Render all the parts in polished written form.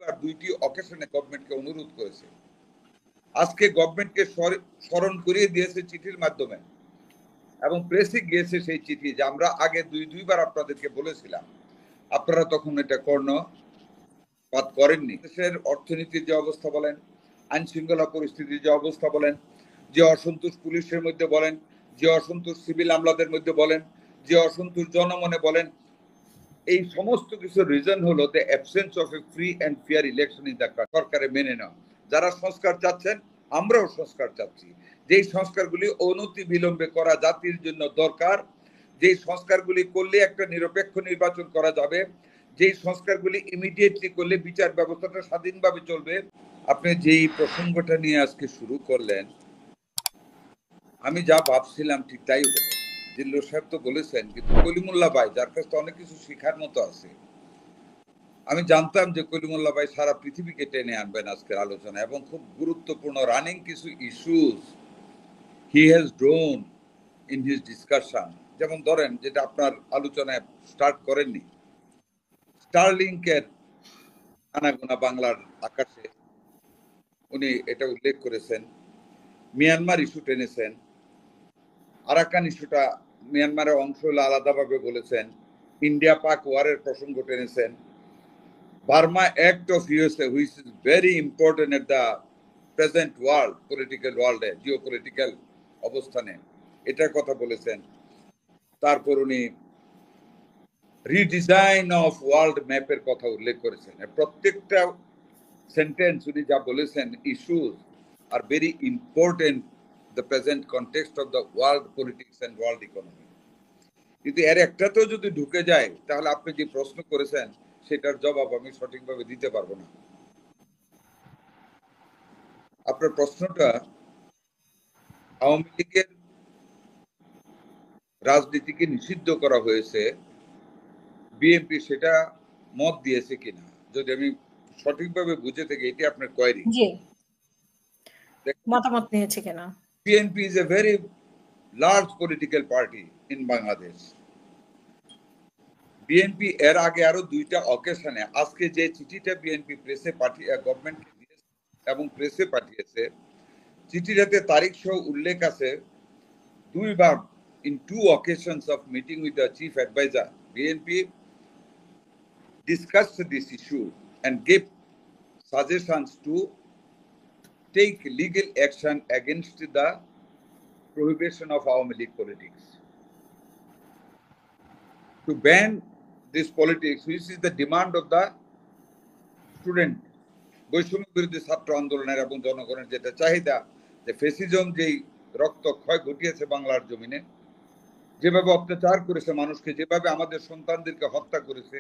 দুইবার দুইটি অকেশনে গভর্নমেন্টকে অনুরোধ করেছে। আজকে গভর্নমেন্টকে স্মরণ করিয়ে দিয়েছে চিঠির মাধ্যমে এবং প্রেসে গিয়েছে সেই চিঠি যে আমরা আগে দুইবার আপনাদেরকে বলেছিলাম, আপনারা তখন এটা কর্ণপাত করেননি। দেশের অর্থনীতির যে অবস্থা বলেন, আইন শৃঙ্খলা পরিস্থিতির যে অবস্থা বলেন, যে অসন্তোষ পুলিশের মধ্যে বলেন, যে অসন্তোষ সিভিল আমলাদের মধ্যে বলেন, যে অসন্তোষ জনমনে বলেন, এই সমস্ত কিছু রিজন হলো the absence of A free and fair election in the সরকারে মেনে নেওয়া। যারা সংস্কার চাচ্ছেন, আমরাও সংস্কার চাচ্ছি, যেই সংস্কারগুলি অনতি বিলম্বে করা জাতির জন্য দরকার, যেই সংস্কারগুলি করলে একটা নিরপেক্ষ নির্বাচন করা যাবে, যেই সংস্কারগুলি ইমিডিয়েটলি করলে বিচার ব্যবস্থাটা স্বাধীনভাবে চলবে। আপনি যেই প্রসঙ্গটা নিয়ে আজকে শুরু করলেন, আমি যা ভাবছিলাম ঠিক তাই হলো। জিল্লুর সাহেব তো বলেছেন, কিন্তু কলিমুল্লাহ ভাই যার কাছে অনেক কিছু শেখার মতো আছে, আমি জানতাম যে কলিমুল্লাহ ভাই সারা পৃথিবীকে টেনে আনবেন আজকের আলোচনা এবং খুব গুরুত্বপূর্ণ রানিং কিছু issues he has drone in his discussion. যেমন ধরেন, যেটা আপনার আলোচনায় স্টার্ট করেননি, স্টারলিংকের আনাগোনা বাংলার আকাশে, উনি এটা উল্লেখ করেছেন। মিয়ানমার ইস্যু টেনেছেন, আরাকান ইস্যুটা মিয়ানমারের অংশ হলে আলাদাভাবে বলেছেন, ইন্ডিয়া পাক ওয়ারের প্রসঙ্গ টেনেছেন, Burma act of USA which is very important at the present world, political ওয়ার্ল্ডে, জিও পলিটিক্যাল অবস্থানে, এটার কথা বলেছেন। তারপর উনি রিডিজাইন অফ ওয়ার্ল্ড ম্যাপের কথা উল্লেখ করেছেন। প্রত্যেকটা সেন্টেন্স উনি যা বলেছেন, issues are very important the present context of the world politics and world economy. কিন্তু এর একটাতেও যদি ঢুকে যায়, তাহলে আপনি যে প্রশ্ন করেছেন সেটার জবাব আমি সঠিকভাবে দিতে পারবো না। আপনার প্রশ্নটা আওয়ামী লীগের রাজনীতিকে নিষিদ্ধ করা হয়েছে, বিএনপি সেটা মত দিয়েছে কিনা, যদি আমি সঠিকভাবে বুঝে থাকি, এটি আপনার কোয়েরি। জি, মতামত নিয়েছে কিনা। BNP is a very large political party in Bangladesh. BNP এর আগে আরো দুইটা অকেশনে, আজকে যে চিঠিটা বিএনপি প্রেসে পাঠিয়ে গভর্নমেন্টকে দিয়েছে এবং প্রেসে পাঠিয়েছে, চিঠিটাতে তারিখ সহ উল্লেখ আছে, দুইবার in two occasions of meeting with the chief advisor, BNP discussed this issue and gave suggestions to take legal action against the prohibition of Awami League politics, to ban this politics, which is the demand of the student, বৈষম্য বিরোধী ছাত্র আন্দোলনের এবং জনগণের যেটা চাহিদা, যে fascism যেই রক্তক্ষয় ঘটিয়েছে বাংলার জমিনে, যেভাবে অত্যাচার করেছে মানুষকে, যেভাবে আমাদের সন্তানদেরকে হত্যা করেছে,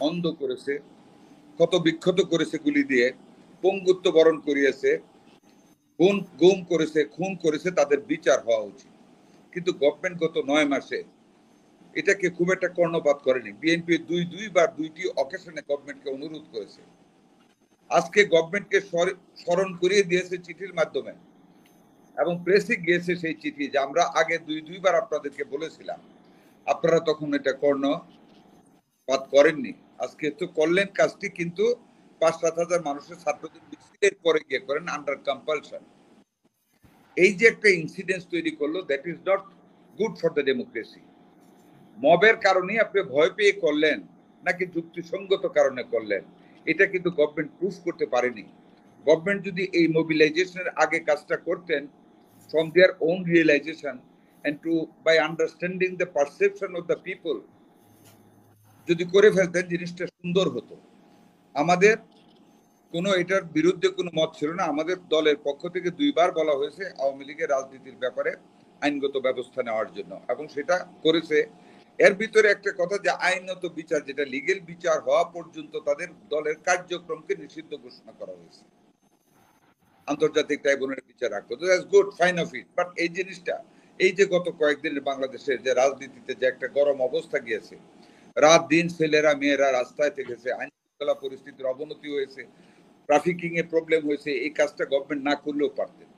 অন্ধ করেছে, ক্ষত বিক্ষত করেছে গুলি দিয়ে, পঙ্গুত্ব বরণ করিয়েছে, গুম করেছে, খুন করেছে, তাদের বিচার হওয়া উচিত। কিন্তু গভর্নমেন্ট গত 9 মাসে এটাকে খুব একটা কর্ণপাত করেনি। বিএনপি দুইবার দুইটি অকেশনে গভর্নমেন্টকে অনুরোধ করেছে। আজকে গভর্নমেন্টকে স্মরণ করিয়ে দিয়েছে চিঠির মাধ্যমে এবং প্রেসে গিয়েছে সেই চিঠি যে আমরা আগে দুইবার আপনাদেরকে বলেছিলাম, আপনারা তখন এটা কর্ণপাত করেননি। আজকে তো করলেন কাজটি, কিন্তু 5-7 হাজার মানুষের ছাত্রদের মিছিলের পরে গিয়ে করেন আন্ডার কম্পালশন। এই যে একটা ইনসিডেন্স তৈরি করলো, that is not good for the democracy. মবের কারণেই আপনি ভয় পেয়ে করলেন নাকি যুক্তিসঙ্গত কারণে করলেন, এটা কিন্তু গভর্নমেন্ট প্রুফ করতে পারেনি। গভর্নমেন্ট যদি এই মোবিলাইজেশনের আগে কাজটা করতেন from their own realization and to by understanding the perception of the people, যদি করে ফেলতেন, জিনিসটা সুন্দর হতো। আমাদের কোনো এটার বিরুদ্ধে কোনো মত ছিল না। আমাদের দলের পক্ষ থেকে দুইবার বলা হয়েছে আওয়ামী লীগের রাজনীতির ব্যাপারে আইনগত ব্যবস্থা নেওয়ার জন্য, এবং সেটা করেছে। এর ভিতরে একটা কথা, যে আইনত বিচার, যেটা লিগেল বিচার হওয়া পর্যন্ত তাদের দলের কার্যক্রমকে নিষিদ্ধ ঘোষণা করা হয়েছে, আন্তর্জাতিক ট্রাইব্যুনালের বিচার রাখতো। That's good, fine of it. But এই জিনিসটা, এই যে গত কয়েকদিনের বাংলাদেশের যে রাজনীতিতে যে একটা গরম অবস্থা গিয়েছে, রাত দিন ছেলেরা মেয়েরা রাস্তায় থেকেছে, আইন শৃঙ্খলা পরিস্থিতির অবনতি হয়েছে, ট্রাফিকিং এ প্রবলেম হয়েছে, এই কাজটা গভর্নমেন্ট না করলেও পারতেন।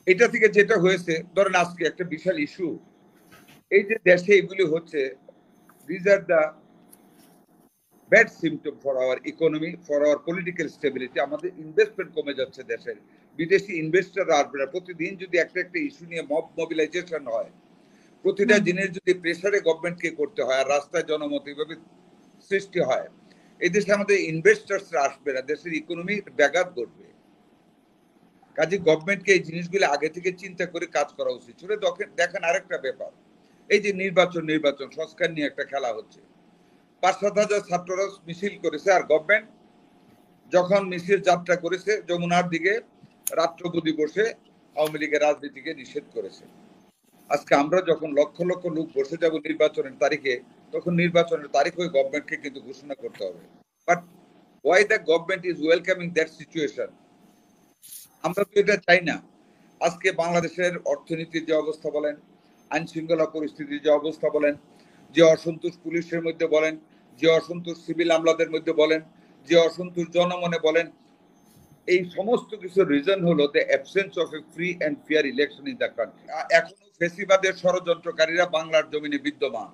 এটা থেকে যেটা হয়েছে, ধরেন আজকে একটা বিশাল ইস্যু, এই যে দেশে এগুলি হচ্ছে, this are the bad symptom for our economy, for our political stability. আমাদের ইনভেস্টমেন্ট কমে যাচ্ছে দেশের, বিদেশি ইনভেস্টররা আসবে না। প্রতিদিন যদি একটা ইস্যু নিয়ে মব মোবিলাইজেশন হয়, প্রতিটা জিনিস যদি প্রেসারে গভর্নমেন্টকে করতে হয় আর রাস্তায় জনমত এইভাবে সৃষ্টি হয়, এই দেশে আমাদের ইনভেস্টার্সরা আসবে না, দেশের ইকোনমি ব্যাঘাত ঘটবে। কাজে গভর্নমেন্টকে এই জিনিসগুলো আগে থেকে চিন্তা করে কাজ করা উচিত ছিল। দেখেন আরেকটা ব্যাপার, এই যে নির্বাচন সংস্কার নিয়ে একটা খেলা হচ্ছে। ৫-৭ হাজার ছাত্ররা মিছিল করেছে, আর গভর্নমেন্ট যখন মিছিল যাত্রা করেছে যমুনার দিকে, রাষ্ট্রপতি বসে আওয়ামী লীগের রাজনীতিকে নিষেধ করেছে। আজকে আমরা যখন লক্ষ লক্ষ লোক বসে যাব নির্বাচনের তারিখে, তখন নির্বাচনের তারিখ হয়ে গভর্নমেন্টকে কিন্তু ঘোষণা করতে হবে। But why the government is welcoming that situation? আমরা তো এটা চাই না। আজকে বাংলাদেশের অর্থনীতির যে অবস্থা বলেন, আইন শৃঙ্খলা পরিস্থিতির যে অবস্থা বলেন, যে অসন্তোষ পুলিশের মধ্যে বলেন, যে অসন্তোষ সিভিল আমলাদের মধ্যে বলেন, যে অসন্তোষ জনমনে বলেন, এই সমস্ত কিছু রিজন হলো the absence of A free and fair election in the country. এখনো ফেসিবাদের ষড়যন্ত্রকারীরা বাংলার জমিনে বিদ্যমান।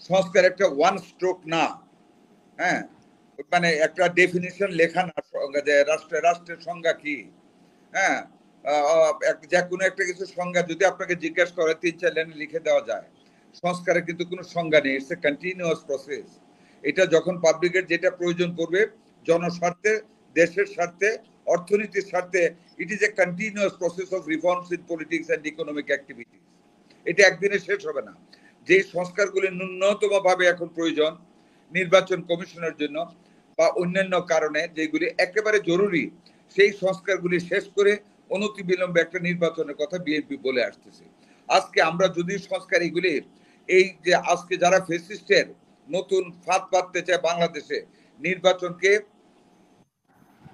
সংস্কার একটা ওয়ান স্ট্রোক না, হ্যাঁ, মানে একটা ডেফিনিশন লেখা না যে রাষ্ট্রের সংজ্ঞা কি, হ্যাঁ, যে কোনো একটা কিছু সংজ্ঞা যদি আপনাকে জিজ্ঞেস করে ৩-৪ লাইনে লিখে দেওয়া যায়। সংস্কারের কিন্তু কোনো সংজ্ঞা নেই, ইটস এ কন্টিনিউয়াস প্রসেস। এটা যখন পাবলিকের যেটা প্রয়োজন করবে, জনস্বার্থে, দেশের স্বার্থে, অর্থনীতির স্বার্থে, it is a continuous process of reforms in politics and economic activities. এটা একদিনে শেষ হবে না। যে সংস্কারগুলি ন্যূনতম ভাবে এখন প্রয়োজন নির্বাচন কমিশনের জন্য বা অন্যান্য কারণে যেগুলি একেবারে জরুরি, সেই সংস্কারগুলি শেষ করে অনতিবিলম্বে একটা নির্বাচনের কথা বিএনপি বলে আসতেছে। আজকে আমরা যদি সংস্কার এগুলি, এই যে আজকে যারা ফ্যাসিস্টের নতুন ফাঁদ পাততে চায় বাংলাদেশে নির্বাচনকে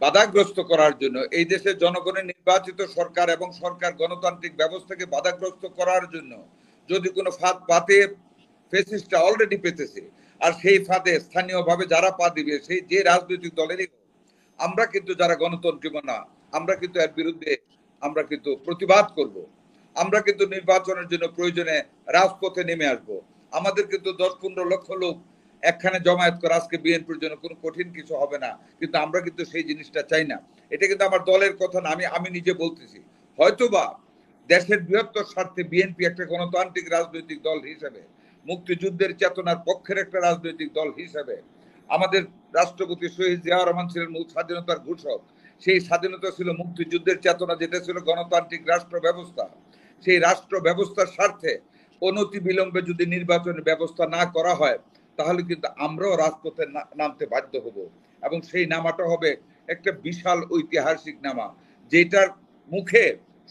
বাধাগ্রস্ত করার জন্য, এই দেশের জনগণের নির্বাচিত সরকার এবং সরকার গণতান্ত্রিক ব্যবস্থাকে বাধাগ্রস্ত করার জন্য যদি কোনো ফাঁদ পাতে, ফ্যাসিস্টরা অলরেডি পেতেছে, আর সেই ফাঁদে স্থানীয়ভাবে যারা পা দিবে, সেই যে রাজনৈতিক দলেরই, আমরা কিন্তু যারা গণতন্ত্রী না, আমরা কিন্তু এর বিরুদ্ধে আমরা কিন্তু প্রতিবাদ করব। আমরা কিন্তু নির্বাচনের জন্য প্রয়োজনে রাজপথে নেমে আসব। আমাদের কিন্তু ১০-১৫ লক্ষ লোক একখানে জমায়েত করে আজকে বিএনপির জন্য কোনো কঠিন কিছু হবে না, কিন্তু আমরা কিন্তু সেই জিনিসটা চাই না। এটা কিন্তু আমার দলের কথা না, আমি নিজে বলতেছি। হয়তোবা দেশের বৃহত্তর স্বার্থে বিএনপি একটা গণতান্ত্রিক রাজনৈতিক দল হিসেবে, মুক্তিযুদ্ধের চেতনার পক্ষের একটা রাজনৈতিক দল হিসেবে, আমাদের রাষ্ট্রপতি শহীদ জিয়াউর রহমান ছিলেন মূল স্বাধীনতার ঘোষক। সেই স্বাধীনতা ছিল মুক্তিযুদ্ধের চেতনা, যেটা ছিল গণতান্ত্রিক রাষ্ট্র ব্যবস্থা। সেই রাষ্ট্র ব্যবস্থার স্বার্থে অনতি বিলম্বে যদি নির্বাচনের ব্যবস্থা না করা হয়, তাহলে কিন্তু আমরাও রাজপথে নামতে বাধ্য হব, এবং সেই নামাটা হবে একটা বিশাল ঐতিহাসিক নামা, যেটার মুখে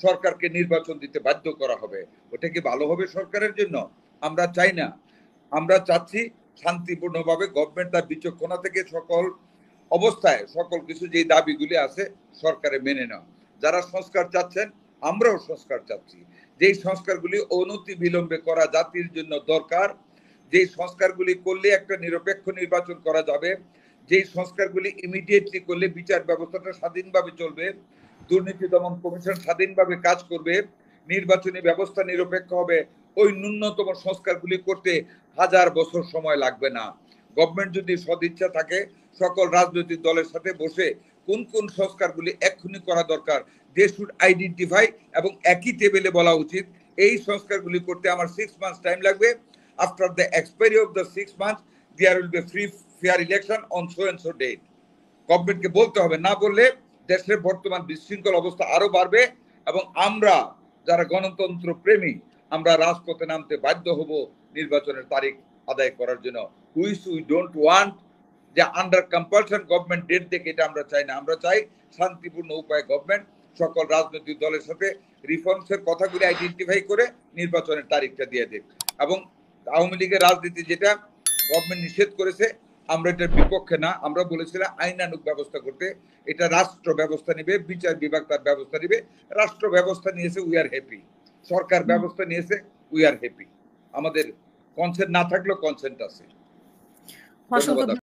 সরকারকে নির্বাচন দিতে বাধ্য করা হবে। ওটা কি ভালো হবে সরকারের জন্য? আমরা চাই না। আমরা চাচ্ছি শান্তিপূর্ণভাবে গভর্নমেন্ট তার বিচক্ষণতা থেকে সকল অবস্থায় সকল কিছু যে দাবিগুলি আছে সরকারে মেনে নেওয়া। যারা সংস্কার চাচ্ছেন, আমরাও সংস্কার চাচ্ছি। যেই সংস্কারগুলি অনতি বিলম্বে করা জাতির জন্য দরকার, যেই সংস্কারগুলি করলে একটা নিরপেক্ষ নির্বাচন করা যাবে, যেই সংস্কারগুলি ইমিডিয়েটলি করলে বিচার ব্যবস্থাটা স্বাধীনভাবে চলবে, দুর্নীতি দমন কমিশন স্বাধীনভাবে কাজ করবে, নির্বাচনী ব্যবস্থা নিরপেক্ষ হবে, ওই ন্যূনতম সংস্কারগুলি করতে 1000 বছর সময় লাগবে না। গভর্নমেন্ট যদি সদিচ্ছা থাকে, সকল রাজনৈতিক দলের সাথে বসে কোন কোন সংস্কারগুলি এক্ষুনি করা দরকার, দে শুড আইডেন্টিফাই, এবং একই টেবিলে বলা উচিত এই সংস্কারগুলি করতে আমার 6 মান্থস টাইম লাগবে। After the expiry of the 6 months there will be free fair election on so and so date. গভর্নমেন্টকে বলতে হবে, না বললে দেশের বর্তমান বিশৃঙ্খল অবস্থা আরো বাড়বে, এবং আমরা যারা গণতন্ত্র প্রেমী, আমরা রাজপথে নামতে বাধ্য হব নির্বাচনের তারিখ আদায় করার জন্য। উই ডোন্ট ওয়ান্ট যে আন্ডার কম্পালশন গভর্নমেন্ট ডেট দেখে, এটা আমরা চাই না। আমরা চাই শান্তিপূর্ণ উপায়ে গভর্নমেন্ট সকল রাজনৈতিক দলের সাথে রিফর্মসের কথাগুলি আইডেন্টিফাই করে নির্বাচনের তারিখটা দিয়ে দেখ। এবং আওয়ামী লীগের রাজনীতি যেটা গভর্নমেন্ট নিষেধ করেছে, আমরা এটার বিপক্ষে না। আমরা বলেছিলাম আইনানুগ ব্যবস্থা করতে, এটা রাষ্ট্র ব্যবস্থা নিবে, বিচার বিভাগ তার ব্যবস্থা নিবে। রাষ্ট্র ব্যবস্থা নিয়েছে, উই আর হ্যাপি। সরকার ব্যবস্থা নিয়েছে, উই আর হ্যাপি। আমাদের কনসেন্ট না থাকলেও কনসেন্ট আছে। ধন্যবাদ।